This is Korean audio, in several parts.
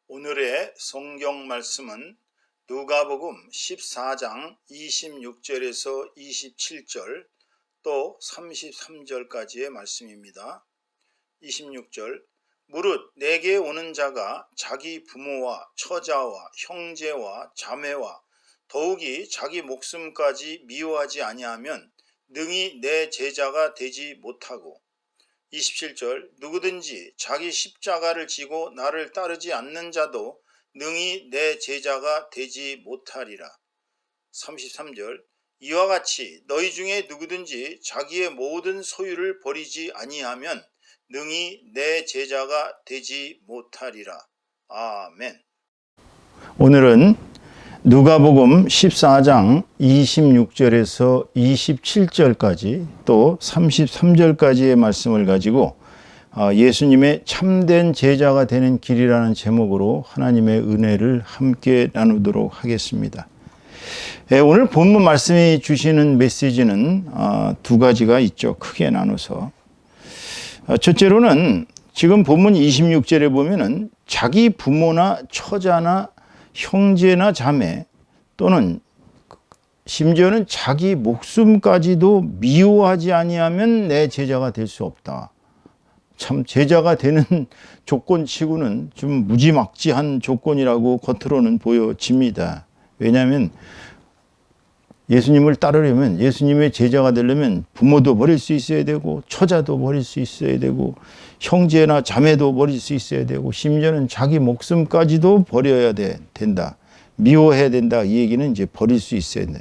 오늘의 성경 말씀은 누가복음 14장 26절에서 27절 또 33절까지의 말씀입니다. 26절 무릇 내게 오는 자가 자기 부모와 처자와 형제와 자매와 더욱이 자기 목숨까지 미워하지 아니하면 능히 내 제자가 되지 못하고 27절 누구든지 자기 십자가를 지고 나를 따르지 않는 자도 능히 내 제자가 되지 못하리라. 33절 이와 같이 너희 중에 누구든지 자기의 모든 소유를 버리지 아니하면 능히 내 제자가 되지 못하리라. 아멘. 오늘은 누가복음 14장 26절에서 27절까지 또 33절까지의 말씀을 가지고 예수님의 참된 제자가 되는 길이라는 제목으로 하나님의 은혜를 함께 나누도록 하겠습니다. 오늘 본문 말씀이 주시는 메시지는 두 가지가 있죠. 크게 나눠서. 첫째로는 지금 본문 26절에 보면은 자기 부모나 처자나 형제나 자매 또는 심지어는 자기 목숨까지도 미워하지 아니하면 내 제자가 될 수 없다. 참 제자가 되는 조건치고는 좀 무지막지한 조건이라고 겉으로는 보여집니다. 왜냐하면 예수님을 따르려면, 예수님의 제자가 되려면 부모도 버릴 수 있어야 되고 처자도 버릴 수 있어야 되고 형제나 자매도 버릴 수 있어야 되고 심지어는 자기 목숨까지도 버려야 된다. 미워해야 된다. 이 얘기는 이제 버릴 수 있어야 된다.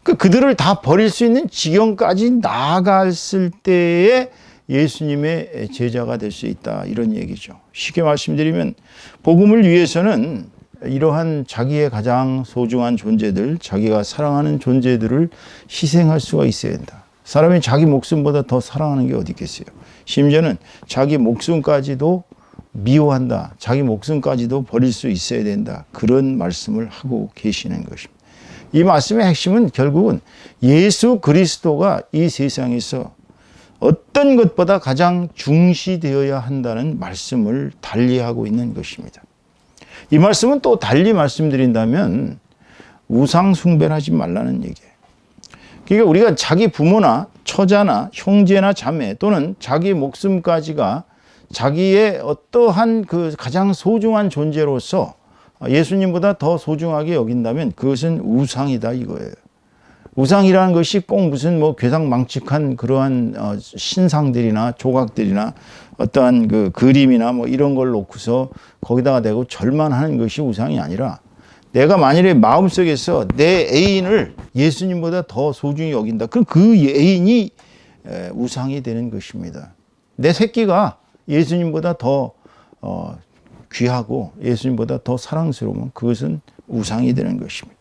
그들을 다 버릴 수 있는 지경까지 나아갔을 때에 예수님의 제자가 될 수 있다. 이런 얘기죠. 쉽게 말씀드리면 복음을 위해서는 이러한 자기의 가장 소중한 존재들, 자기가 사랑하는 존재들을 희생할 수가 있어야 된다. 사람이 자기 목숨보다 더 사랑하는 게 어디 있겠어요. 심지어는 자기 목숨까지도 미워한다. 자기 목숨까지도 버릴 수 있어야 된다. 그런 말씀을 하고 계시는 것입니다. 이 말씀의 핵심은 결국은 예수 그리스도가 이 세상에서 어떤 것보다 가장 중시되어야 한다는 말씀을 달리하고 있는 것입니다. 이 말씀은 또 달리 말씀드린다면 우상 숭배를 하지 말라는 얘기예요. 그러니까 우리가 자기 부모나 처자나 형제나 자매 또는 자기 목숨까지가 자기의 어떠한 그 가장 소중한 존재로서 예수님보다 더 소중하게 여긴다면 그것은 우상이다 이거예요. 우상이라는 것이 꼭 무슨 뭐 괴상망측한 그러한 신상들이나 조각들이나 어떠한 그 그림이나 뭐 이런 걸 놓고서 거기다가 대고 절만하는 것이 우상이 아니라 내가 만일에 마음속에서 내 애인을 예수님보다 더 소중히 여긴다. 그럼 그 애인이 우상이 되는 것입니다. 내 새끼가 예수님보다 더 귀하고 예수님보다 더 사랑스러우면 그것은 우상이 되는 것입니다.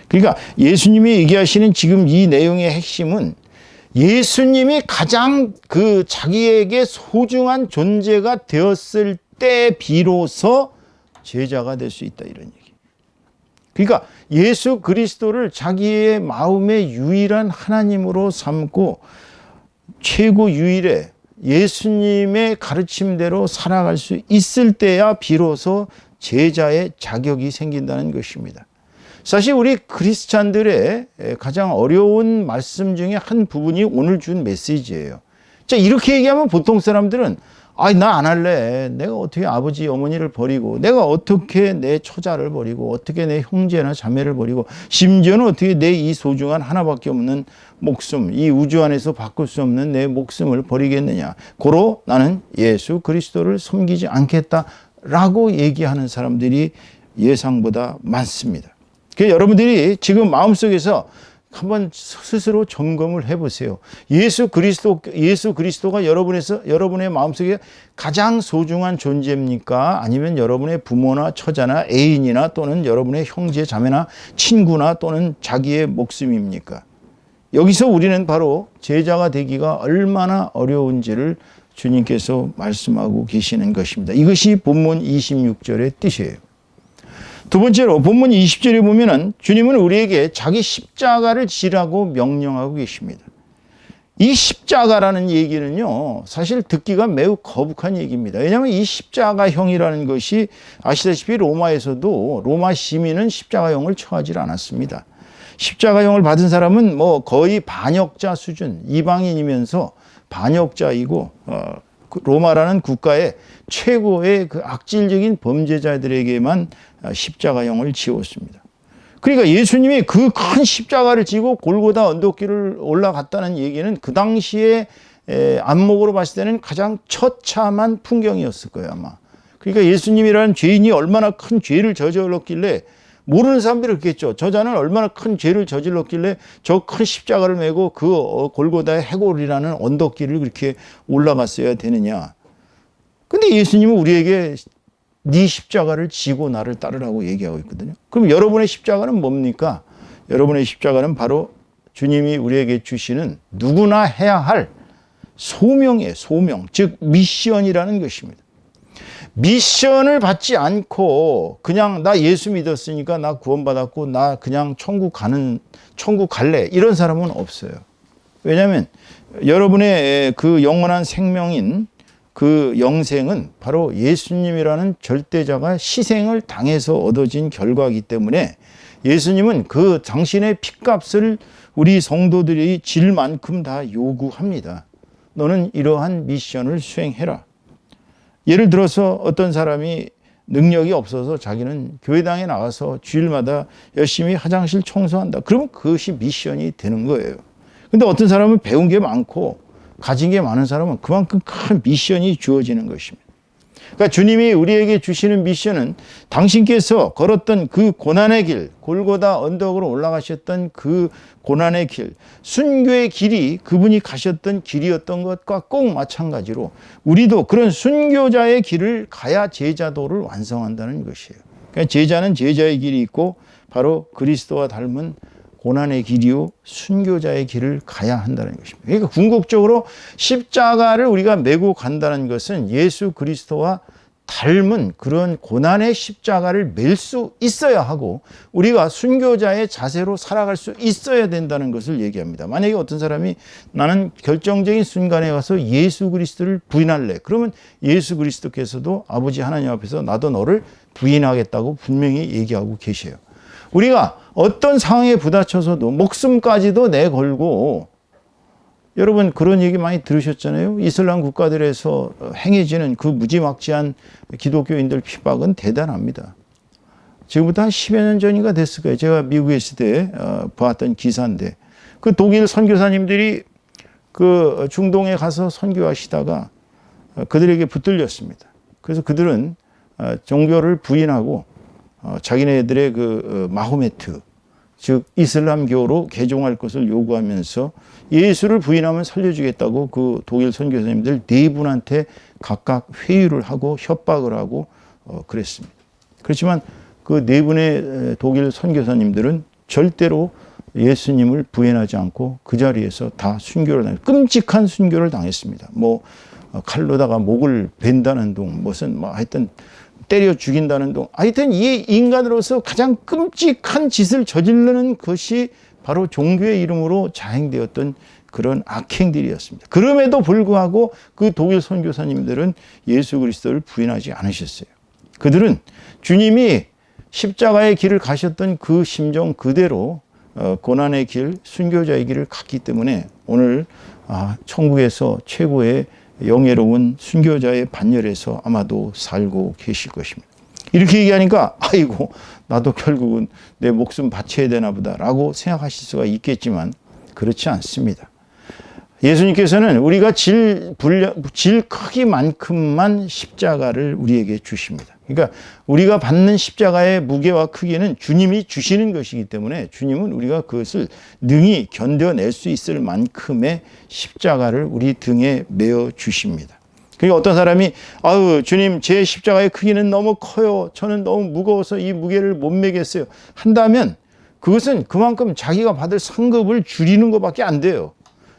그러니까 예수님이 얘기하시는 지금 이 내용의 핵심은 예수님이 가장 그 자기에게 소중한 존재가 되었을 때 비로소 제자가 될 수 있다 이런 얘기. 그러니까 예수 그리스도를 자기의 마음의 유일한 하나님으로 삼고 최고 유일의 예수님의 가르침대로 살아갈 수 있을 때야 비로소 제자의 자격이 생긴다는 것입니다. 사실 우리 크리스찬들의 가장 어려운 말씀 중에 한 부분이 오늘 준 메시지예요. 자, 이렇게 얘기하면 보통 사람들은 나 안 할래. 내가 어떻게 아버지 어머니를 버리고 내가 어떻게 내 처자를 버리고 어떻게 내 형제나 자매를 버리고 심지어는 어떻게 내 이 소중한 하나밖에 없는 목숨, 이 우주 안에서 바꿀 수 없는 내 목숨을 버리겠느냐. 고로 나는 예수 그리스도를 섬기지 않겠다라고 얘기하는 사람들이 예상보다 많습니다. 그래서 여러분들이 지금 마음속에서 한번 스스로 점검을 해보세요. 예수 그리스도가 여러분의 마음속에 가장 소중한 존재입니까? 아니면 여러분의 부모나 처자나 애인이나 또는 여러분의 형제 자매나 친구나 또는 자기의 목숨입니까? 여기서 우리는 바로 제자가 되기가 얼마나 어려운지를 주님께서 말씀하고 계시는 것입니다. 이것이 본문 26절의 뜻이에요. 두 번째로 본문 20절에 보면은 주님은 우리에게 자기 십자가를 지라고 명령하고 계십니다. 이 십자가라는 얘기는요, 사실 듣기가 매우 거북한 얘기입니다. 왜냐하면 이 십자가형이라는 것이 아시다시피 로마에서도 로마 시민은 십자가형을 처하지 않았습니다. 십자가형을 받은 사람은 뭐 거의 반역자 수준, 이방인이면서 반역자이고, 로마라는 국가의 최고의 그 악질적인 범죄자들에게만 십자가형을 지었습니다. 그러니까 예수님이 그 큰 십자가를 지고 골고다 언덕길을 올라갔다는 얘기는 그 당시에 안목으로 봤을 때는 가장 처참한 풍경이었을 거예요, 아마. 그러니까 예수님이라는 죄인이 얼마나 큰 죄를 저질렀길래, 모르는 사람들이 그랬겠죠. 저 자는 얼마나 큰 죄를 저질렀길래 저 큰 십자가를 메고 그 골고다의 해골이라는 언덕길을 그렇게 올라갔어야 되느냐. 근데 예수님은 우리에게 네 십자가를 지고 나를 따르라고 얘기하고 있거든요. 그럼 여러분의 십자가는 뭡니까? 여러분의 십자가는 바로 주님이 우리에게 주시는 누구나 해야 할 소명이에요. 소명, 즉 미션이라는 것입니다. 미션을 받지 않고 그냥 나 예수 믿었으니까 나 구원받았고 나 그냥 천국 갈래, 이런 사람은 없어요. 왜냐하면 여러분의 그 영원한 생명인 그 영생은 바로 예수님이라는 절대자가 희생을 당해서 얻어진 결과이기 때문에 예수님은 그 당신의 핏값을 우리 성도들이 질 만큼 다 요구합니다. 너는 이러한 미션을 수행해라. 예를 들어서 어떤 사람이 능력이 없어서 자기는 교회당에 나가서 주일마다 열심히 화장실 청소한다. 그러면 그것이 미션이 되는 거예요. 근데 어떤 사람은 배운 게 많고 가진 게 많은 사람은 그만큼 큰 미션이 주어지는 것입니다. 그러니까 주님이 우리에게 주시는 미션은 당신께서 걸었던 그 고난의 길, 골고다 언덕으로 올라가셨던 그 고난의 길, 순교의 길이 그분이 가셨던 길이었던 것과 꼭 마찬가지로 우리도 그런 순교자의 길을 가야 제자도를 완성한다는 것이에요. 그러니까 제자는 제자의 길이 있고 바로 그리스도와 닮은 고난의 길이요 순교자의 길을 가야 한다는 것입니다. 그러니까 궁극적으로 십자가를 우리가 메고 간다는 것은 예수 그리스도와 닮은 그런 고난의 십자가를 맬 수 있어야 하고 우리가 순교자의 자세로 살아갈 수 있어야 된다는 것을 얘기합니다. 만약에 어떤 사람이 나는 결정적인 순간에 가서 예수 그리스도를 부인할래. 그러면 예수 그리스도께서도 아버지 하나님 앞에서 나도 너를 부인하겠다고 분명히 얘기하고 계셔요. 우리가 어떤 상황에 부딪혀서도 목숨까지도 내걸고, 여러분 그런 얘기 많이 들으셨잖아요. 이슬람 국가들에서 행해지는 그 무지막지한 기독교인들 핍박은 대단합니다. 지금부터 한 10여 년 전인가 됐을 거예요. 제가 미국에 있을 때 봤던 기사인데, 그 독일 선교사님들이 그 중동에 가서 선교하시다가 그들에게 붙들렸습니다. 그래서 그들은 종교를 부인하고 자기네들의 그 마호메트, 즉 이슬람교로 개종할 것을 요구하면서 예수를 부인하면 살려주겠다고 그 독일 선교사님들 4분한테 각각 회유를 하고 협박을 하고 그랬습니다. 그렇지만 그 4분의 독일 선교사님들은 절대로 예수님을 부인하지 않고 그 자리에서 다 순교를 당했습니다. 끔찍한 순교를 당했습니다. 뭐 칼로다가 목을 벤다는 둥, 무슨 뭐 하여튼 때려 죽인다는 둥, 하여튼 이 인간으로서 가장 끔찍한 짓을 저지르는 것이 바로 종교의 이름으로 자행되었던 그런 악행들이었습니다. 그럼에도 불구하고 그 독일 선교사님들은 예수 그리스도를 부인하지 않으셨어요. 그들은 주님이 십자가의 길을 가셨던 그 심정 그대로 고난의 길, 순교자의 길을 갔기 때문에 오늘 천국에서 최고의 영예로운 순교자의 반열에서 아마도 살고 계실 것입니다. 이렇게 얘기하니까 아이고 나도 결국은 내 목숨 바쳐야 되나 보다라고 생각하실 수가 있겠지만 그렇지 않습니다. 예수님께서는 우리가 질 크기만큼만 십자가를 우리에게 주십니다. 그러니까 우리가 받는 십자가의 무게와 크기는 주님이 주시는 것이기 때문에 주님은 우리가 그것을 능히 견뎌낼 수 있을 만큼의 십자가를 우리 등에 메어 주십니다. 그러니까 어떤 사람이 아유 주님 제 십자가의 크기는 너무 커요. 저는 너무 무거워서 이 무게를 못 메겠어요. 한다면 그것은 그만큼 자기가 받을 상급을 줄이는 것밖에 안 돼요.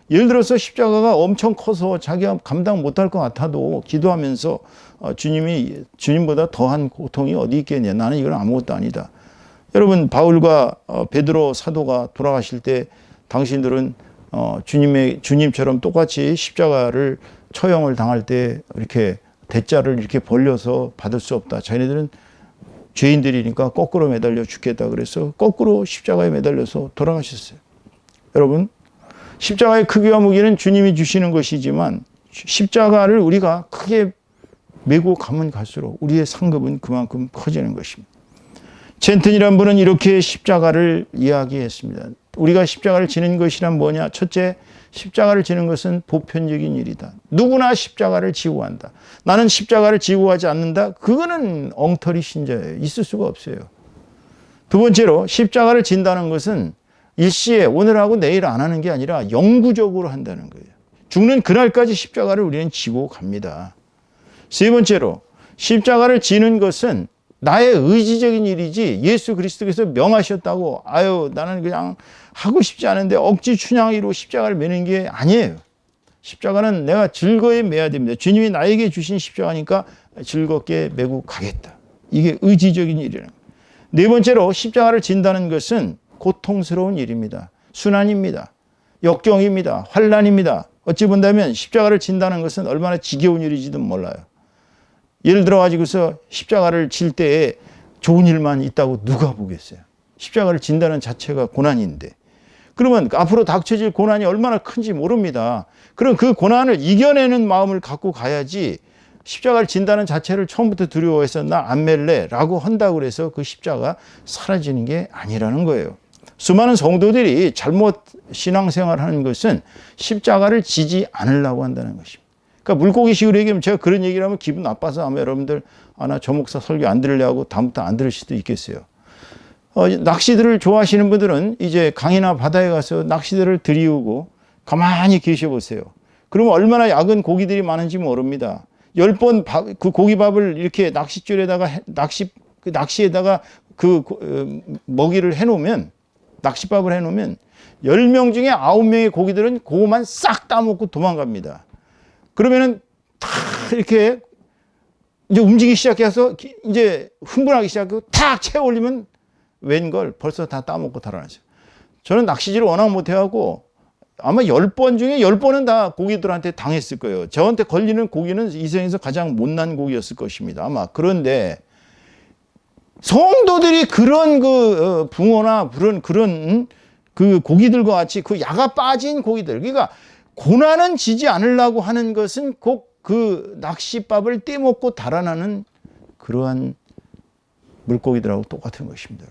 예를 들어서 십자가가 엄청 커서 자기가 감당 못할 것 같아도 기도하면서 주님이 주님보다 더한 고통이 어디 있겠냐. 나는 이건 아무것도 아니다. 여러분 바울과 베드로 사도가 돌아가실 때 당신들은 주님처럼 똑같이 십자가를 처형을 당할 때 이렇게 대자를 이렇게 벌려서 받을 수 없다. 자기네들은 죄인들이니까 거꾸로 매달려 죽겠다. 그래서 거꾸로 십자가에 매달려서 돌아가셨어요. 여러분, 십자가의 크기와 무게는 주님이 주시는 것이지만 십자가를 우리가 크게 메고 가면 갈수록 우리의 상급은 그만큼 커지는 것입니다. 젠튼이란 분은 이렇게 십자가를 이야기했습니다. 우리가 십자가를 지는 것이란 뭐냐? 첫째, 십자가를 지는 것은 보편적인 일이다. 누구나 십자가를 지고 간다. 나는 십자가를 지고 가지 않는다. 그거는 엉터리 신자예요. 있을 수가 없어요. 두 번째로 십자가를 진다는 것은 일시에 오늘하고 내일 안 하는 게 아니라 영구적으로 한다는 거예요. 죽는 그날까지 십자가를 우리는 지고 갑니다. 세 번째로 십자가를 지는 것은 나의 의지적인 일이지 예수 그리스도께서 명하셨다고 나는 그냥 하고 싶지 않은데 억지 춘향이로 십자가를 매는 게 아니에요. 십자가는 내가 즐거이 매야 됩니다. 주님이 나에게 주신 십자가니까 즐겁게 메고 가겠다. 이게 의지적인 일이라는 거예요. 네 번째로 십자가를 진다는 것은 고통스러운 일입니다. 순환입니다. 역경입니다. 환난입니다. 어찌 본다면 십자가를 진다는 것은 얼마나 지겨운 일인지도 몰라요. 예를 들어 가지고서 십자가를 질 때에 좋은 일만 있다고 누가 보겠어요. 십자가를 진다는 자체가 고난인데. 그러면 앞으로 닥쳐질 고난이 얼마나 큰지 모릅니다. 그럼 그 고난을 이겨내는 마음을 갖고 가야지 십자가를 진다는 자체를 처음부터 두려워해서 나 안 맬래 라고 한다고 해서 그 십자가 사라지는 게 아니라는 거예요. 수많은 성도들이 잘못 신앙생활을 하는 것은 십자가를 지지 않으려고 한다는 것입니다. 그러니까 물고기식으로 얘기하면 제가 그런 얘기를 하면 기분 나빠서 아마 여러분들 나 저 목사 설교 안 들으려고 다음부터 안 들을 수도 있겠어요. 낚시들을 좋아하시는 분들은 이제 강이나 바다에 가서 낚시들을 들이우고 가만히 계셔보세요. 그러면 얼마나 작은 고기들이 많은지 모릅니다. 10번 그 고기밥을 이렇게 낚싯줄에다가 낚시에다가 먹이를 해놓으면 낚싯밥을 해놓으면 10명 중에 9명의 고기들은 그거만 싹 따먹고 도망갑니다. 그러면은 다 이렇게 이제 움직이기 시작해서 이제 흥분하기 시작하고 탁 채워 올리면 웬걸 벌써 다 따먹고 달아나죠. 저는 낚시질을 워낙 못해갖고 아마 10번 중에 10번은 다 고기들한테 당했을 거예요. 저한테 걸리는 고기는 이 세상에서 가장 못난 고기였을 것입니다. 아마. 그런데 성도들이 그런 붕어나 그런 그 고기들과 같이 그 야가 빠진 고기들. 그러니까 고난은 지지 않으려고 하는 것은 꼭 그 낚싯밥을 떼먹고 달아나는 그러한 물고기들하고 똑같은 것입니다.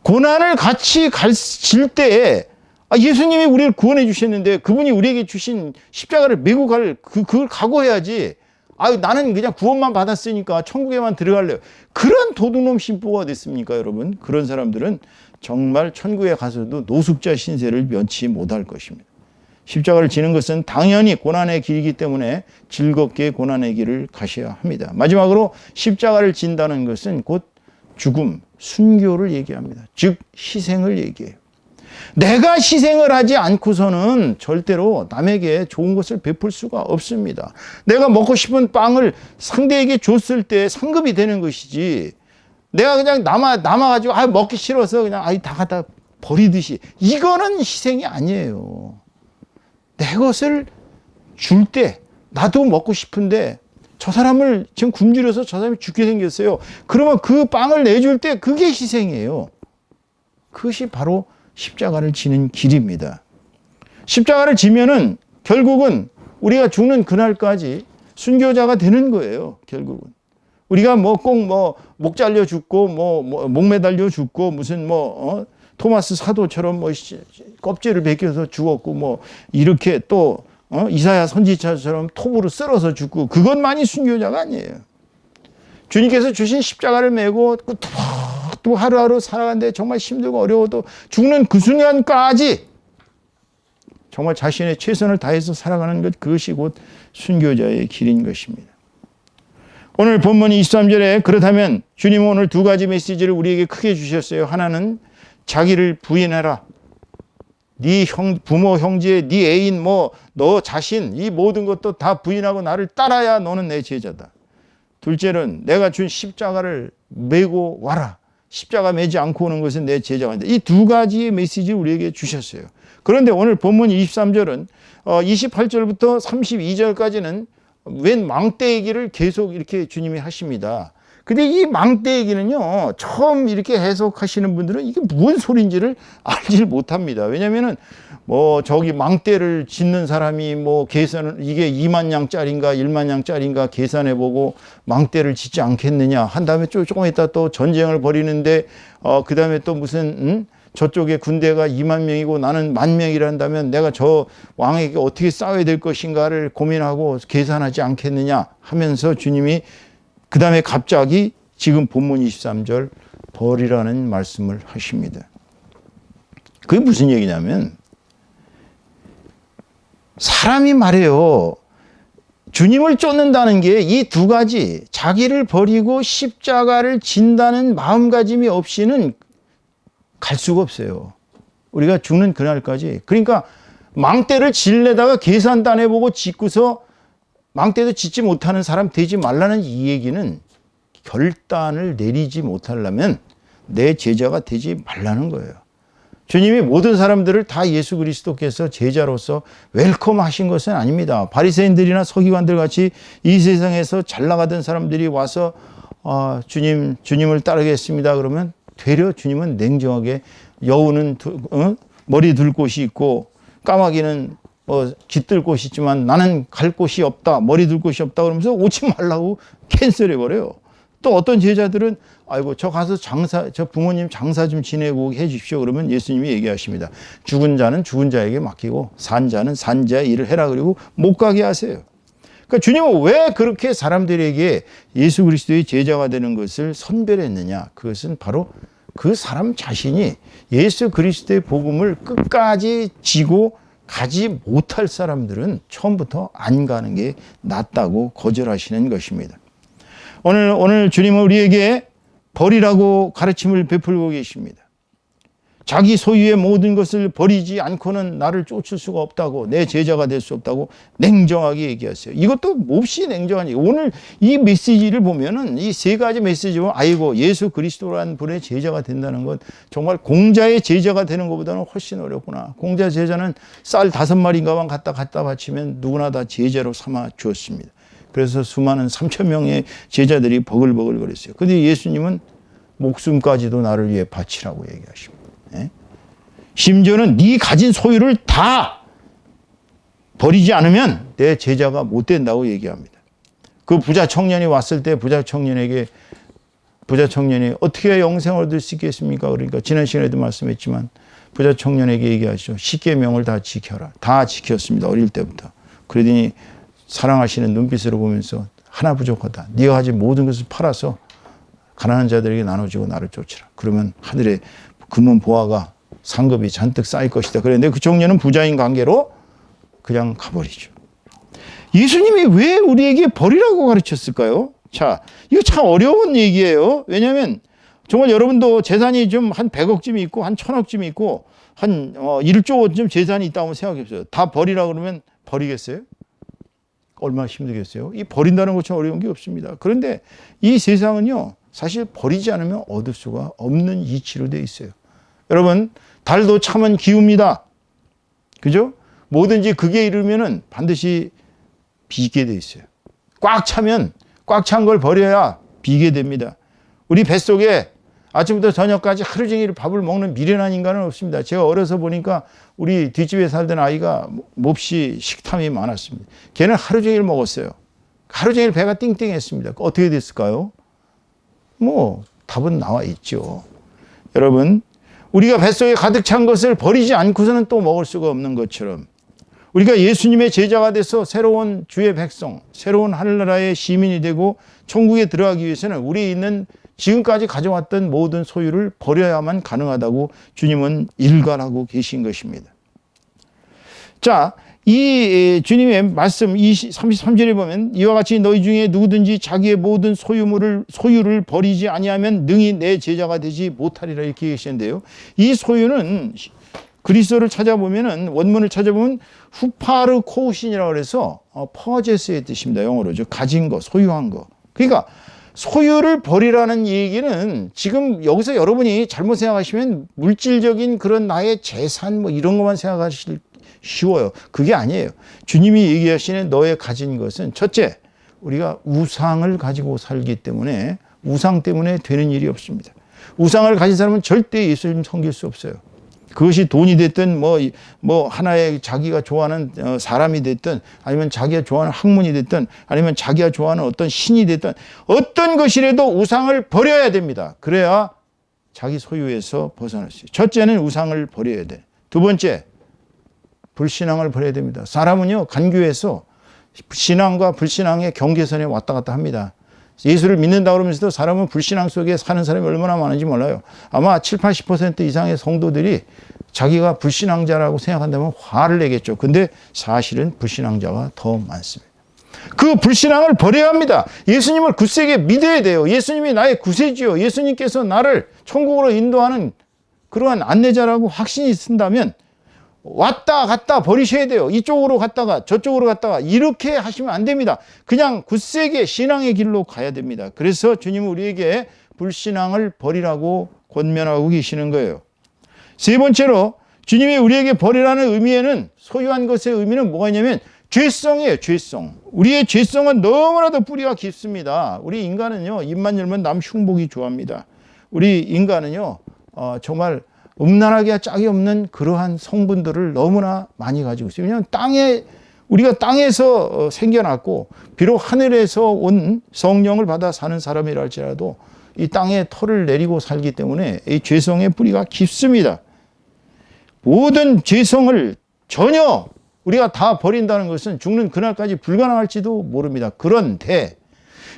고난을 같이 질 때에 예수님이 우리를 구원해 주셨는데 그분이 우리에게 주신 십자가를 메고 그걸 각오해야지. 나는 그냥 구원만 받았으니까 천국에만 들어갈래요. 그런 도둑놈 신부가 됐습니까, 여러분? 그런 사람들은 정말 천국에 가서도 노숙자 신세를 면치 못할 것입니다. 십자가를 지는 것은 당연히 고난의 길이기 때문에 즐겁게 고난의 길을 가셔야 합니다. 마지막으로 십자가를 진다는 것은 곧 죽음, 순교를 얘기합니다. 즉 희생을 얘기해요. 내가 희생을 하지 않고서는 절대로 남에게 좋은 것을 베풀 수가 없습니다. 내가 먹고 싶은 빵을 상대에게 줬을 때 상급이 되는 것이지 내가 그냥 남아가지고 먹기 싫어서 그냥 다 갖다 버리듯이 이거는 희생이 아니에요. 내 것을 줄 때 나도 먹고 싶은데 저 사람을 지금 굶주려서 저 사람이 죽게 생겼어요. 그러면 그 빵을 내줄 때 그게 희생이에요. 그것이 바로 십자가를 지는 길입니다. 십자가를 지면은 결국은 우리가 죽는 그날까지 순교자가 되는 거예요. 결국은 우리가 꼭 목 잘려 죽고 목 매달려 죽고 무슨 토마스 사도처럼 껍질을 벗겨서 죽었고 이렇게 또 이사야 선지자처럼 톱으로 쓸어서 죽고 그것만이 순교자가 아니에요. 주님께서 주신 십자가를 메고 또 하루하루 살아가는데 정말 힘들고 어려워도 죽는 그 순간까지 정말 자신의 최선을 다해서 살아가는 것, 그것이 곧 순교자의 길인 것입니다. 오늘 본문 23절에 그렇다면 주님은 오늘 두 가지 메시지를 우리에게 크게 주셨어요. 하나는 자기를 부인해라. 네 부모, 형제, 네 애인, 너 자신 이 모든 것도 다 부인하고 나를 따라야 너는 내 제자다. 둘째는 내가 준 십자가를 메고 와라. 십자가 매지 않고 오는 것은 내 제자가 아니다. 이 두 가지의 메시지를 우리에게 주셨어요. 그런데 오늘 본문 23절은 28절부터 32절까지는 웬 망대 얘기를 계속 이렇게 주님이 하십니다. 근데 이 망대 얘기는요, 처음 이렇게 해석하시는 분들은 이게 무슨 소리인지를 알질 못합니다. 왜냐면은 저기 망대를 짓는 사람이 계산을, 이게 2만 양짜리인가 1만 양짜리인가 계산해 보고 망대를 짓지 않겠느냐 한 다음에 조금 있다 또 전쟁을 벌이는데 그 다음에 또 무슨 저쪽에 군대가 2만 명이고 나는 10,000명이란다면 내가 저 왕에게 어떻게 싸워야 될 것인가를 고민하고 계산하지 않겠느냐 하면서 주님이 그 다음에 갑자기 지금 본문 23절 벌이라는 말씀을 하십니다. 그게 무슨 얘기냐면 사람이 말해요. 주님을 쫓는다는 게 이 두 가지, 자기를 버리고 십자가를 진다는 마음가짐이 없이는 갈 수가 없어요. 우리가 죽는 그날까지. 그러니까 망대를 질려다가 계산도 안 해보고 짓고서 망대도 짓지 못하는 사람 되지 말라는 이 얘기는 결단을 내리지 못하려면 내 제자가 되지 말라는 거예요. 주님이 모든 사람들을 다 예수 그리스도께서 제자로서 웰컴하신 것은 아닙니다. 바리새인들이나 서기관들 같이 이 세상에서 잘 나가던 사람들이 와서 주님을 따르겠습니다 그러면 되려 주님은 냉정하게 여우는 머리 둘 곳이 있고 까마귀는 깃들 곳이 있지만 나는 갈 곳이 없다, 머리 둘 곳이 없다 그러면서 오지 말라고 캔슬해 버려요. 또 어떤 제자들은 아이고 저 가서 저 부모님 장사 좀 지내고 해 주십시오 그러면 예수님이 얘기하십니다. 죽은 자는 죽은 자에게 맡기고 산 자는 산 자의 일을 해라 그리고 못 가게 하세요. 그러니까 주님은 왜 그렇게 사람들에게 예수 그리스도의 제자가 되는 것을 선별했느냐? 그것은 바로 그 사람 자신이 예수 그리스도의 복음을 끝까지 지고 가지 못할 사람들은 처음부터 안 가는 게 낫다고 거절하시는 것입니다. 오늘 주님은 우리에게 버리라고 가르침을 베풀고 계십니다. 자기 소유의 모든 것을 버리지 않고는 나를 쫓을 수가 없다고, 내 제자가 될 수 없다고 냉정하게 얘기하세요. 이것도 몹시 냉정한 얘기. 오늘 이 메시지를 보면은 이 세 가지 메시지 보면 아이고 예수 그리스도라는 분의 제자가 된다는 것 정말 공자의 제자가 되는 것보다는 훨씬 어렵구나. 공자 제자는 쌀 5마리인가만 갖다 바치면 누구나 다 제자로 삼아 주었습니다. 그래서 수많은 3,000명의 제자들이 버글버글 거렸어요. 그런데 예수님은 목숨까지도 나를 위해 바치라고 얘기하십니다. 심지어는 네 가진 소유를 다 버리지 않으면 내 제자가 못 된다고 얘기합니다. 그 부자 청년이 왔을 때 부자 청년이 어떻게 영생을 얻을 수 있겠습니까? 그러니까 지난 시간에도 말씀했지만 부자 청년에게 얘기하시죠. 10계명을 다 지켜라. 다 지켰습니다. 어릴 때부터. 그러더니 사랑하시는 눈빛으로 보면서 하나 부족하다. 네가 가진 모든 것을 팔아서 가난한 자들에게 나눠주고 나를 쫓으라. 그러면 하늘에 금은 보화가 상급이 잔뜩 쌓일 것이다. 그런데 그 청년은 부자인 관계로 그냥 가버리죠. 예수님이 왜 우리에게 버리라고 가르쳤을까요? 자, 이거 참 어려운 얘기예요. 왜냐하면 정말 여러분도 재산이 좀 한 100억쯤이 있고 한 1,000억쯤이 있고 한 1조 원쯤 재산이 있다고 생각해 보세요. 다 버리라 그러면 버리겠어요? 얼마나 힘들겠어요? 이 버린다는 것처럼 어려운 게 없습니다. 그런데 이 세상은요, 사실 버리지 않으면 얻을 수가 없는 이치로 되어 있어요. 여러분, 달도 차면 기웁니다. 그죠? 뭐든지 극에 이르면은 반드시 비게 되어 있어요. 꽉 찬 걸 버려야 비게 됩니다. 우리 뱃속에 아침부터 저녁까지 하루 종일 밥을 먹는 미련한 인간은 없습니다. 제가 어려서 보니까 우리 뒷집에 살던 아이가 몹시 식탐이 많았습니다. 걔는 하루 종일 먹었어요. 하루 종일 배가 띵띵했습니다. 어떻게 됐을까요? 답은 나와 있죠. 여러분, 우리가 뱃속에 가득 찬 것을 버리지 않고서는 또 먹을 수가 없는 것처럼 우리가 예수님의 제자가 돼서 새로운 주의 백성, 새로운 하늘나라의 시민이 되고 천국에 들어가기 위해서는 우리 있는 지금까지 가져왔던 모든 소유를 버려야만 가능하다고 주님은 일관하고 계신 것입니다. 자, 이 주님의 말씀 33절에 보면 이와 같이 너희 중에 누구든지 자기의 모든 소유를 버리지 아니하면 능히 내 제자가 되지 못하리라 이렇게 계시는데요. 이 소유는 그리스어를 찾아보면은 원문을 찾아보면 후파르 코우신이라고 해서 퍼제스의 뜻입니다. 영어로죠. 가진 거, 소유한 거. 그러니까 소유를 버리라는 얘기는 지금 여기서 여러분이 잘못 생각하시면 물질적인 그런 나의 재산 뭐 이런 것만 생각하실 쉬워요. 그게 아니에요. 주님이 얘기하시는 너의 가진 것은 첫째, 우리가 우상을 가지고 살기 때문에 우상 때문에 되는 일이 없습니다. 우상을 가진 사람은 절대 예수님 섬길 수 없어요. 그것이 돈이 됐든 뭐 하나의 자기가 좋아하는 사람이 됐든 아니면 자기가 좋아하는 학문이 됐든 아니면 자기가 좋아하는 어떤 신이 됐든 어떤 것이라도 우상을 버려야 됩니다. 그래야 자기 소유에서 벗어날 수 있어요. 첫째는 우상을 버려야 돼. 두 번째, 불신앙을 버려야 됩니다. 사람은요, 간교에서 신앙과 불신앙의 경계선에 왔다 갔다 합니다. 예수를 믿는다 그러면서도 사람은 불신앙 속에 사는 사람이 얼마나 많은지 몰라요. 아마 7, 80% 이상의 성도들이 자기가 불신앙자라고 생각한다면 화를 내겠죠. 근데 사실은 불신앙자가 더 많습니다. 그 불신앙을 버려야 합니다. 예수님을 굳세게 믿어야 돼요. 예수님이 나의 구세주요. 예수님께서 나를 천국으로 인도하는 그러한 안내자라고 확신이 쓴다면 왔다 갔다 버리셔야 돼요. 이쪽으로 갔다가 저쪽으로 갔다가 이렇게 하시면 안 됩니다. 그냥 굳세게 신앙의 길로 가야 됩니다. 그래서 주님은 우리에게 불신앙을 버리라고 권면하고 계시는 거예요. 세 번째로 주님이 우리에게 버리라는 의미에는 소유한 것의 의미는 뭐가 있냐면 죄성이에요. 죄성. 우리의 죄성은 너무나도 뿌리가 깊습니다. 우리 인간은요, 입만 열면 남 흉보기 좋아합니다. 우리 인간은요, 정말 음란하게 짝이 없는 그러한 성분들을 너무나 많이 가지고 있어요. 왜냐하면 우리가 땅에서 생겨났고, 비록 하늘에서 온 성령을 받아 사는 사람이라 할지라도 이 땅에 털을 내리고 살기 때문에 이 죄성의 뿌리가 깊습니다. 모든 죄성을 전혀 우리가 다 버린다는 것은 죽는 그날까지 불가능할지도 모릅니다. 그런데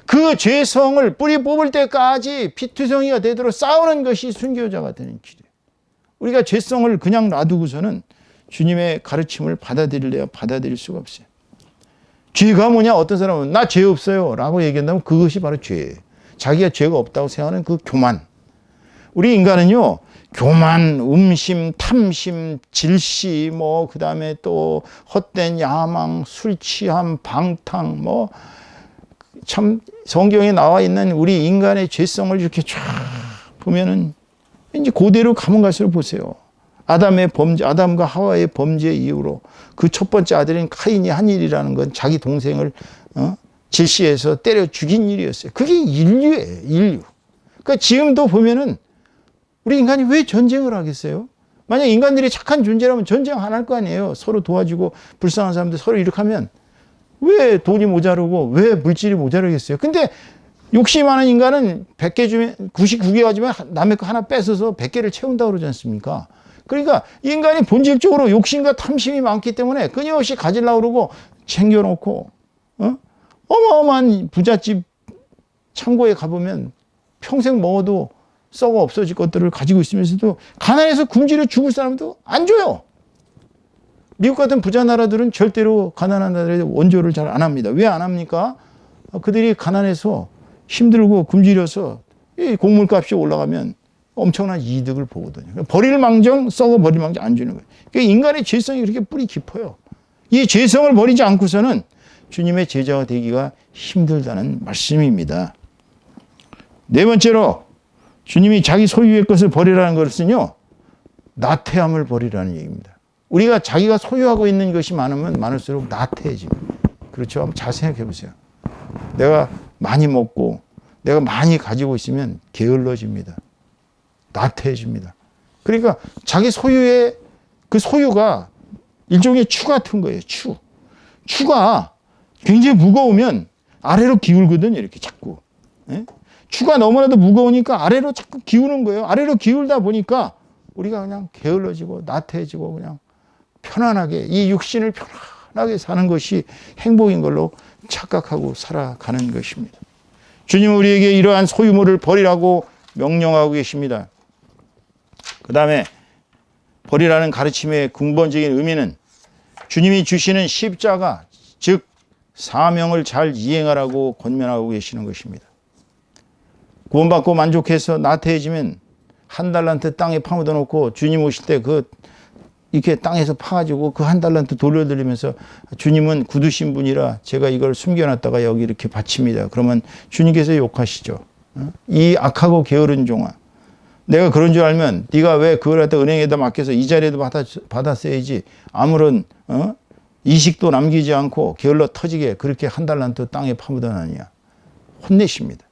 그 죄성을 뿌리 뽑을 때까지 피투성이가 되도록 싸우는 것이 순교자가 되는 길이에요. 우리가 죄성을 그냥 놔두고서는 주님의 가르침을 받아들일래야 받아들일 수가 없어요. 죄가 뭐냐? 어떤 사람은 나 죄 없어요 라고 얘기한다면 그것이 바로 죄예요. 자기가 죄가 없다고 생각하는 그 교만. 우리 인간은요, 교만, 음심, 탐심, 질시, 그 다음에 또 헛된 야망, 술 취함, 방탕, 참 성경에 나와 있는 우리 인간의 죄성을 이렇게 쫙 보면은 이제 그대로 가면 갈수록 보세요. 아담과 하와의 범죄 이후로 그 첫 번째 아들인 카인이 한 일이라는 건 자기 동생을 질시해서 때려 죽인 일이었어요. 그게 인류예요, 인류. 그러니까 지금도 보면은 우리 인간이 왜 전쟁을 하겠어요? 만약 인간들이 착한 존재라면 전쟁 안 할 거 아니에요. 서로 도와주고 불쌍한 사람들 서로 이렇게 하면 왜 돈이 모자르고 왜 물질이 모자르겠어요? 근데 욕심 많은 인간은 100개 주면 99개 가지면 남의 거 하나 뺏어서 100개를 채운다고 그러지 않습니까? 그러니까 인간이 본질적으로 욕심과 탐심이 많기 때문에 끊임없이 가지려고 그러고 챙겨놓고 어마어마한 부잣집 창고에 가보면 평생 먹어도 썩어 없어질 것들을 가지고 있으면서도 가난해서 굶주려 죽을 사람도 안 줘요. 미국 같은 부자 나라들은 절대로 가난한 나라에 원조를 잘 안 합니다. 왜 안 합니까? 그들이 가난해서 힘들고 굶주려서 이 곡물값이 올라가면 엄청난 이득을 보거든요. 버릴 망정 썩어 버릴 망정 안 주는 거예요. 그러니까 인간의 죄성이 그렇게 뿌리 깊어요. 이 죄성을 버리지 않고서는 주님의 제자가 되기가 힘들다는 말씀입니다. 네 번째로 주님이 자기 소유의 것을 버리라는 것은요, 나태함을 버리라는 얘기입니다. 우리가 자기가 소유하고 있는 것이 많으면 많을수록 나태해집니다. 그렇죠? 한번 잘 생각해 보세요. 내가 많이 먹고 내가 많이 가지고 있으면 게을러집니다. 나태해집니다. 그러니까 자기 소유의 그 소유가 일종의 추 같은 거예요. 추가 굉장히 무거우면 아래로 기울거든요. 이렇게 자꾸. 예? 추가 너무나도 무거우니까 아래로 자꾸 기우는 거예요. 아래로 기울다 보니까 우리가 그냥 게을러지고 나태해지고 그냥 편안하게 이 육신을 편안하게 사는 것이 행복인 걸로 착각하고 살아가는 것입니다. 주님은 우리에게 이러한 소유물을 버리라고 명령하고 계십니다. 그 다음에 버리라는 가르침의 근본적인 의미는 주님이 주시는 십자가, 즉 사명을 잘 이행하라고 권면하고 계시는 것입니다. 구원받고 만족해서 나태해지면 한 달란트 땅에 파묻어 놓고 주님 오실 때 이렇게 땅에서 파가지고 그 한 달란트 돌려드리면서 주님은 굳으신 분이라 제가 이걸 숨겨놨다가 여기 이렇게 바칩니다. 그러면 주님께서 욕하시죠. 이 악하고 게으른 종아. 내가 그런 줄 알면 네가 왜 그걸 갖다 은행에다 맡겨서 이자리에도 받았어야지. 아무런 이식도 남기지 않고 게을러 터지게 그렇게 한 달란트 땅에 파묻어놨냐. 혼내십니다.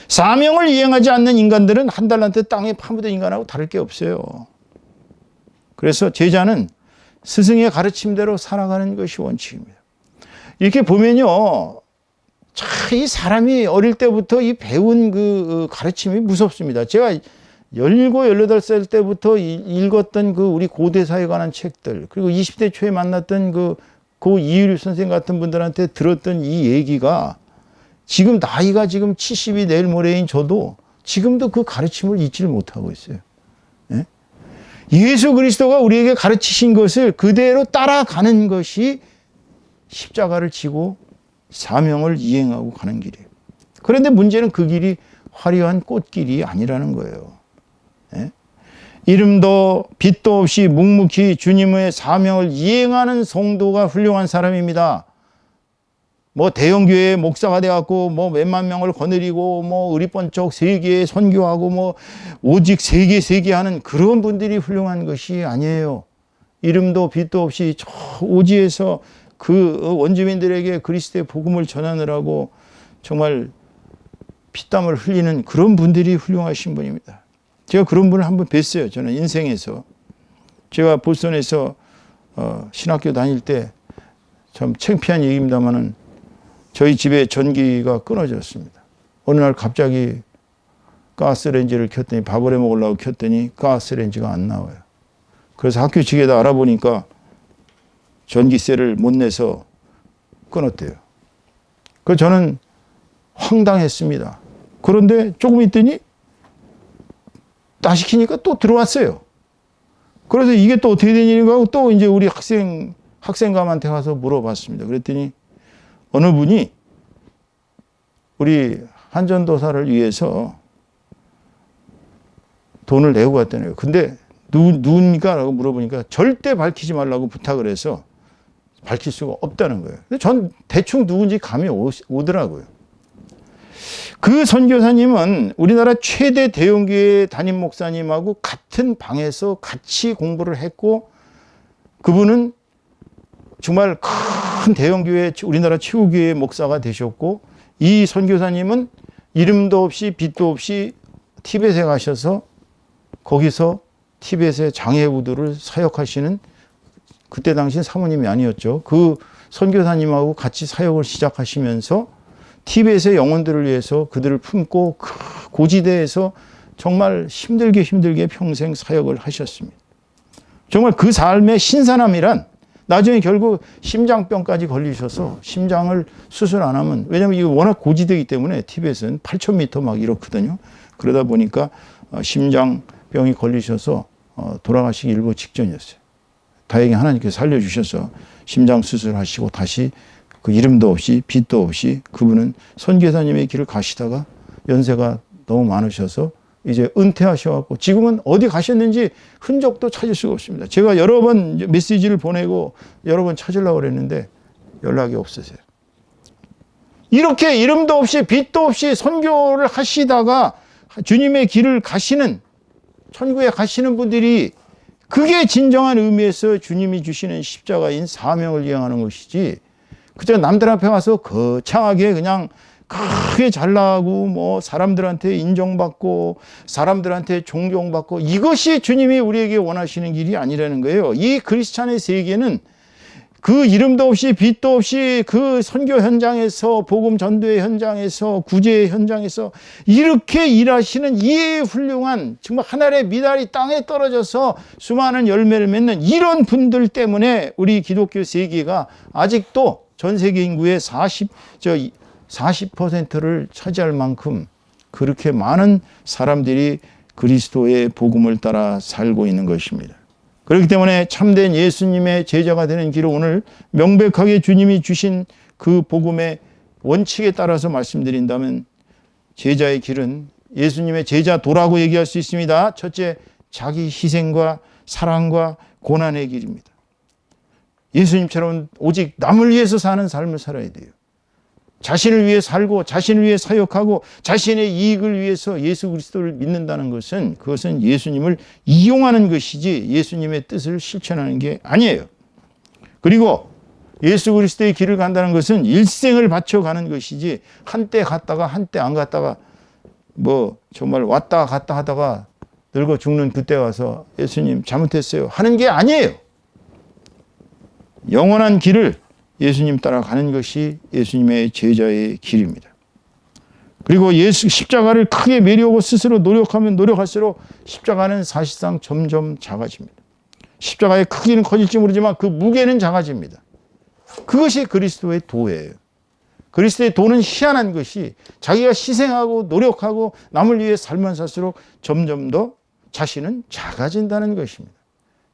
사명을 이행하지 않는 인간들은 한 달란트 땅에 파묻은 인간하고 다를 게 없어요. 그래서 제자는 스승의 가르침대로 살아가는 것이 원칙입니다. 이렇게 보면요, 참 이 사람이 어릴 때부터 이 배운 그 가르침이 무섭습니다. 제가 17, 18살 때부터 읽었던 그 우리 고대사에 관한 책들, 그리고 20대 초에 만났던 고 이유리 선생 같은 분들한테 들었던 이 얘기가 지금 나이가 지금 70이 내일 모레인 저도 지금도 그 가르침을 잊지를 못하고 있어요. 예? 예수 그리스도가 우리에게 가르치신 것을 그대로 따라가는 것이 십자가를 지고 사명을 이행하고 가는 길이에요. 그런데 문제는 그 길이 화려한 꽃길이 아니라는 거예요. 예? 이름도 빛도 없이 묵묵히 주님의 사명을 이행하는 성도가 훌륭한 사람입니다. 뭐 대형교회 목사가 돼갖고 뭐 몇만 명을 거느리고 뭐 의리번쩍 세계에 선교하고 뭐 오직 세계 하는 그런 분들이 훌륭한 것이 아니에요. 이름도 빛도 없이 저 오지에서 그 원주민들에게 그리스도의 복음을 전하느라고 정말 피땀을 흘리는 그런 분들이 훌륭하신 분입니다. 제가 그런 분을 한번 뵀어요. 저는 인생에서. 제가 보스턴에서 신학교 다닐 때 참 창피한 얘기입니다만은 저희 집에 전기가 끊어졌습니다. 어느 날 갑자기 가스레인지를 켰더니 밥을 해 먹으려고 켰더니 가스레인지가 안 나와요. 그래서 학교 측에다 알아보니까 전기세를 못 내서 끊었대요. 그래서 저는 황당했습니다. 그런데 조금 있더니 다시 키니까 또 들어왔어요. 그래서 이게 또 어떻게 된 일인가 하고 또 이제 우리 학생감한테 가서 물어봤습니다. 그랬더니 어느 분이 우리 한전도사를 위해서 돈을 내고 갔다네요. 근데 누굽니까? 라고 물어보니까 절대 밝히지 말라고 부탁을 해서 밝힐 수가 없다는 거예요. 근데 전 대충 누군지 감이 오더라고요. 그 선교사님은 우리나라 최대 대형교회 담임 목사님하고 같은 방에서 같이 공부를 했고 그분은 정말 큰 대형교회 우리나라 최고교회 목사가 되셨고 이 선교사님은 이름도 없이 빛도 없이 티벳에 가셔서 거기서 티벳의 장애우들을 사역하시는 그때 당시 사모님이 아니었죠. 그 선교사님하고 같이 사역을 시작하시면서 티벳의 영혼들을 위해서 그들을 품고 그 고지대에서 정말 힘들게 평생 사역을 하셨습니다. 정말 그 삶의 신선함이란 나중에 결국 심장병까지 걸리셔서 심장을 수술 안 하면 왜냐하면 이게 워낙 고지대이기 때문에 티벳은 8,000m 막 이렇거든요. 그러다 보니까 심장병이 걸리셔서 돌아가시기 일보 직전이었어요. 다행히 하나님께서 살려주셔서 심장 수술하시고 다시 그 이름도 없이 빛도 없이 그분은 선교사님의 길을 가시다가 연세가 너무 많으셔서 이제 은퇴하셔갖고 지금은 어디 가셨는지 흔적도 찾을 수가 없습니다. 제가 여러 번 메시지를 보내고 여러 번 찾으려고 그랬는데 연락이 없으세요. 이렇게 이름도 없이 빛도 없이 선교를 하시다가 주님의 길을 가시는 천국에 가시는 분들이 그게 진정한 의미에서 주님이 주시는 십자가인 사명을 이행하는 것이지 그저 남들 앞에 와서 거창하게 그냥 크게 잘나가고 뭐 사람들한테 인정받고 사람들한테 존경받고 이것이 주님이 우리에게 원하시는 길이 아니라는 거예요. 이 크리스찬의 세계는 그 이름도 없이 빛도 없이 그 선교 현장에서 복음 전도의 현장에서 구제의 현장에서 이렇게 일하시는 이 훌륭한 정말 하늘의 미달이 땅에 떨어져서 수많은 열매를 맺는 이런 분들 때문에 우리 기독교 세계가 아직도 전 세계 인구의 40%를 차지할 만큼 그렇게 많은 사람들이 그리스도의 복음을 따라 살고 있는 것입니다. 그렇기 때문에 참된 예수님의 제자가 되는 길을 오늘 명백하게 주님이 주신 그 복음의 원칙에 따라서 말씀드린다면 제자의 길은 예수님의 제자도라고 얘기할 수 있습니다. 첫째, 자기 희생과 사랑과 고난의 길입니다. 예수님처럼 오직 남을 위해서 사는 삶을 살아야 돼요. 자신을 위해 살고 자신을 위해 사역하고 자신의 이익을 위해서 예수 그리스도를 믿는다는 것은 그것은 예수님을 이용하는 것이지 예수님의 뜻을 실천하는 게 아니에요. 그리고 예수 그리스도의 길을 간다는 것은 일생을 바쳐가는 것이지 한때 갔다가 한때 안 갔다가 뭐 정말 왔다 갔다 하다가 늙어 죽는 그때 와서 예수님 잘못했어요 하는 게 아니에요. 영원한 길을 예수님 따라가는 것이 예수님의 제자의 길입니다. 그리고 예수 십자가를 크게 매려고 스스로 노력하면 노력할수록 십자가는 사실상 점점 작아집니다. 십자가의 크기는 커질지 모르지만 그 무게는 작아집니다. 그것이 그리스도의 도예요. 그리스도의 도는 희한한 것이 자기가 희생하고 노력하고 남을 위해 살면 살수록 점점 더 자신은 작아진다는 것입니다.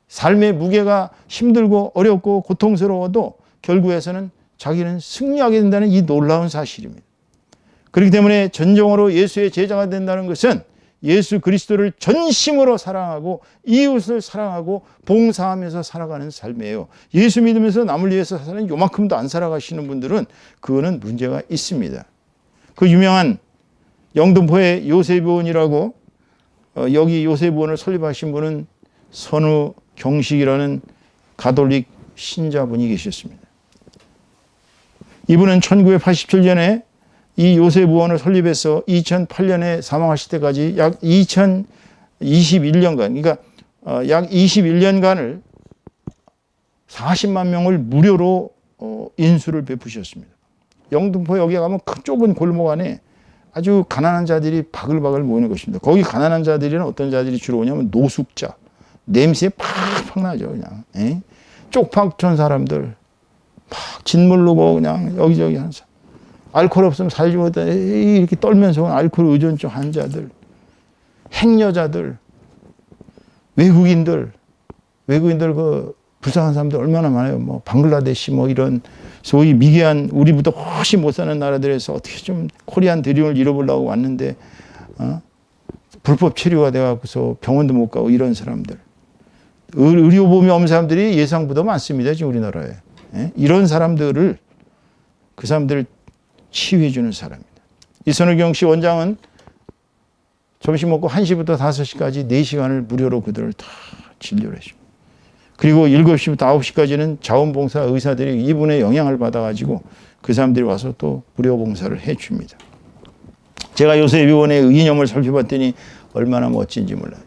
삶의 무게가 힘들고 어렵고 고통스러워도 결국에서는 자기는 승리하게 된다는 이 놀라운 사실입니다. 그렇기 때문에 전정으로 예수의 제자가 된다는 것은 예수 그리스도를 전심으로 사랑하고 이웃을 사랑하고 봉사하면서 살아가는 삶이에요. 예수 믿으면서 남을 위해서 사는 요만큼도 안 살아가시는 분들은 그거는 문제가 있습니다. 그 유명한 영등포의 요셉의원이라고 여기 요셉의원을 설립하신 분은 선우경식이라는 가톨릭 신자분이 계셨습니다. 이분은 1987년에 이 요셉의원을 설립해서 2008년에 사망하실 때까지 약 2021년간, 그러니까 약 21년간을 40만 명을 무료로 인수를 베푸셨습니다. 영등포 여기 가면 큰 좁은 골목 안에 아주 가난한 자들이 바글바글 모이는 것입니다. 거기 가난한 자들이는 어떤 자들이 주로 오냐면 노숙자, 냄새 팍팍 나죠. 그냥 쪽박촌 사람들 막 짓물르고 그냥 여기저기 하는 사람. 알코올 없으면 살지 못해 이렇게 떨면서 알코올 의존증 환자들, 행여자들, 외국인들 그 불쌍한 사람들 얼마나 많아요. 뭐 방글라데시 뭐 이런 소위 미개한 우리보다 훨씬 못 사는 나라들에서 어떻게 좀 코리안 드림을 잃어보려고 왔는데 불법 체류가 돼갖고서 병원도 못 가고 이런 사람들, 의료보험이 없는 사람들이 예상보다 많습니다. 지금 우리나라에. 이런 사람들을 그 사람들을 치유해 주는 사람입니다. 이 선우경 씨 원장은 점심 먹고 1시부터 5시까지 4시간을 무료로 그들을 다 진료를 해줍니다. 그리고 7시부터 9시까지는 자원봉사 의사들이 이분의 영향을 받아가지고 그 사람들이 와서 또 무료 봉사를 해줍니다. 제가 요셉의원의 이념을 살펴봤더니 얼마나 멋진지 몰라요.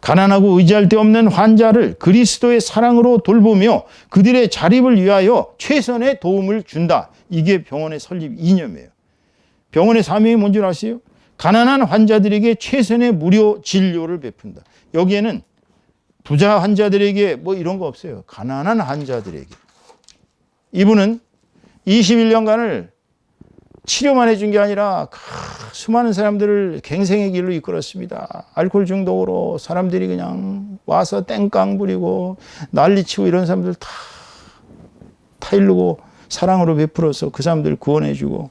가난하고 의지할 데 없는 환자를 그리스도의 사랑으로 돌보며 그들의 자립을 위하여 최선의 도움을 준다. 이게 병원의 설립 이념이에요. 병원의 사명이 뭔지 아세요? 가난한 환자들에게 최선의 무료 진료를 베푼다. 여기에는 부자 환자들에게 뭐 이런 거 없어요. 가난한 환자들에게. 이분은 21년간을 치료만 해준 게 아니라 수많은 사람들을 갱생의 길로 이끌었습니다. 알코올 중독으로 사람들이 그냥 와서 땡깡 부리고 난리치고 이런 사람들 다 타일르고 사랑으로 베풀어서 그 사람들 구원해주고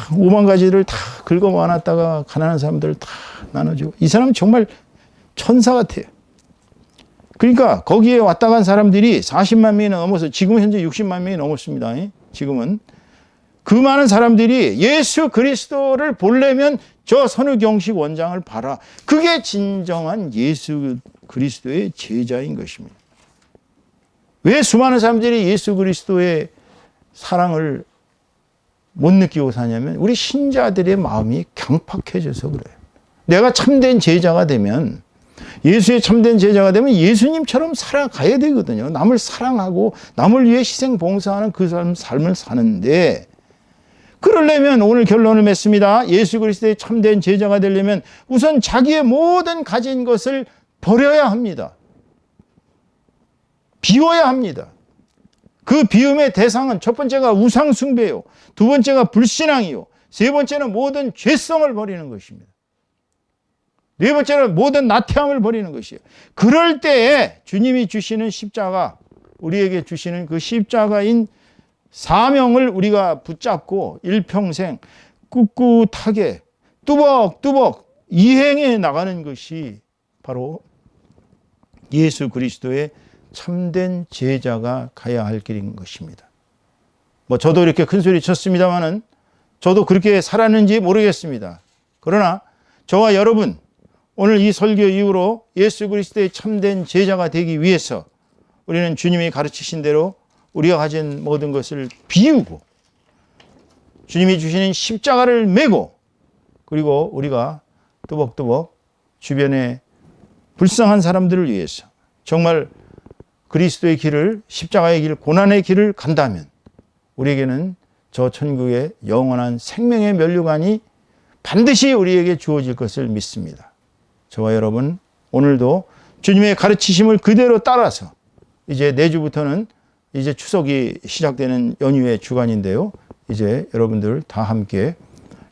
5만 가지를 다 긁어 모아놨다가 가난한 사람들 다 나눠주고 이 사람 정말 천사 같아요. 그러니까 거기에 왔다 간 사람들이 40만 명이 넘어서 지금 현재 60만 명이 넘었습니다. 지금은. 그 많은 사람들이 예수 그리스도를 보려면 저 선우경식 원장을 봐라. 그게 진정한 예수 그리스도의 제자인 것입니다. 왜 수많은 사람들이 예수 그리스도의 사랑을 못 느끼고 사냐면 우리 신자들의 마음이 강팍해져서 그래요. 내가 참된 제자가 되면 예수의 참된 제자가 되면 예수님처럼 살아가야 되거든요. 남을 사랑하고 남을 위해 희생 봉사하는 그 삶을 사는데 그러려면 오늘 결론을 맺습니다. 예수 그리스도의 참된 제자가 되려면 우선 자기의 모든 가진 것을 버려야 합니다. 비워야 합니다. 그 비움의 대상은 첫 번째가 우상 숭배요. 두 번째가 불신앙이요. 세 번째는 모든 죄성을 버리는 것입니다. 네 번째는 모든 나태함을 버리는 것이에요. 그럴 때에 주님이 주시는 십자가, 우리에게 주시는 그 십자가인 사명을 우리가 붙잡고 일평생 꿋꿋하게 뚜벅뚜벅 이행해 나가는 것이 바로 예수 그리스도의 참된 제자가 가야 할 길인 것입니다. 저도 이렇게 큰 소리 쳤습니다마는 저도 그렇게 살았는지 모르겠습니다. 그러나 저와 여러분, 오늘 이 설교 이후로 예수 그리스도의 참된 제자가 되기 위해서 우리는 주님이 가르치신 대로 우리가 가진 모든 것을 비우고 주님이 주시는 십자가를 메고 그리고 우리가 또박또박 주변에 불쌍한 사람들을 위해서 정말 그리스도의 길을, 십자가의 길, 고난의 길을 간다면 우리에게는 저 천국의 영원한 생명의 면류관이 반드시 우리에게 주어질 것을 믿습니다. 저와 여러분, 오늘도 주님의 가르치심을 그대로 따라서 이제 내주부터는 이제 추석이 시작되는 연휴의 주간인데요. 이제 여러분들 다 함께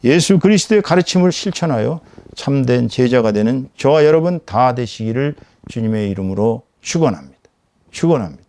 예수 그리스도의 가르침을 실천하여 참된 제자가 되는 저와 여러분 다 되시기를 주님의 이름으로 축원합니다. 축원합니다.